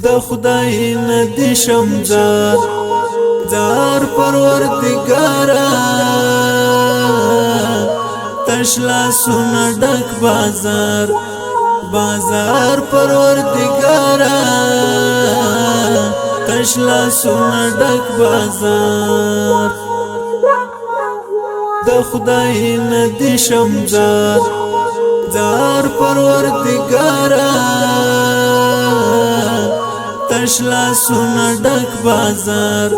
د خدای ندی شمزار زار پروردگارا تشلا سونا ډک بازار بازار پروردگارا تشلا سونا ډک بازار د خدای ندی شمزار زار پروردگارا تشلا سونا ډک بازار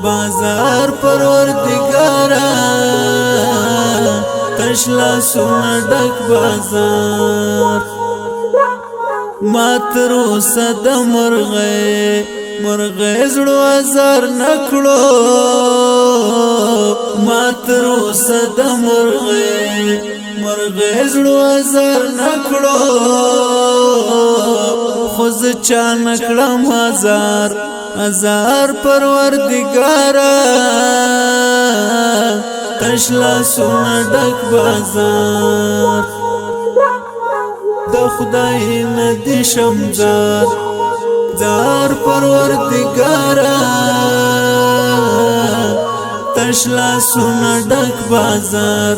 بازار پروردگارا تشلا سونا ډک بازار ماترو صد مرغه زړو ازار نکړو ماترو صد مرغه زړو ازار نکړو خوز چا نکړم هزار پروردگارا تشلا سونا ډک بازار د خدای ندی شمزار زار پروردگارا تشلا سونا ډک بازار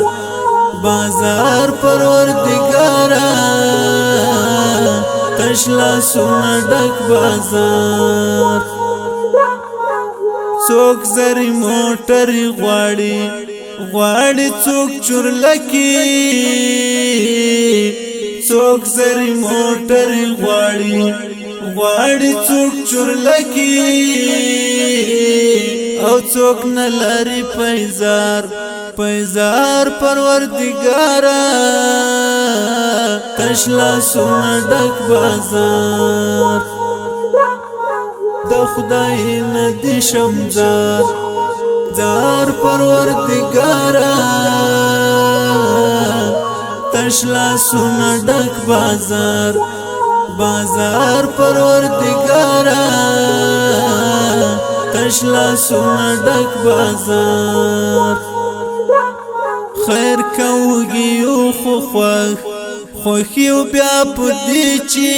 بازار پروردگارا تشلا سونا ډک بازار څوک زری موټر غواړي څوک چورلکی څوک زری موټر غواړي څوک چورلکی او څوک نلری پیزار پروردگارا تشلا سونا ډک بازار د خدای ندی شمزار زار پروردگارا تشلا سونا ډک بازار بازار پروردگارا تشلا سونا ډک بازار خیر کوږي او خوخیو بیا پدې چی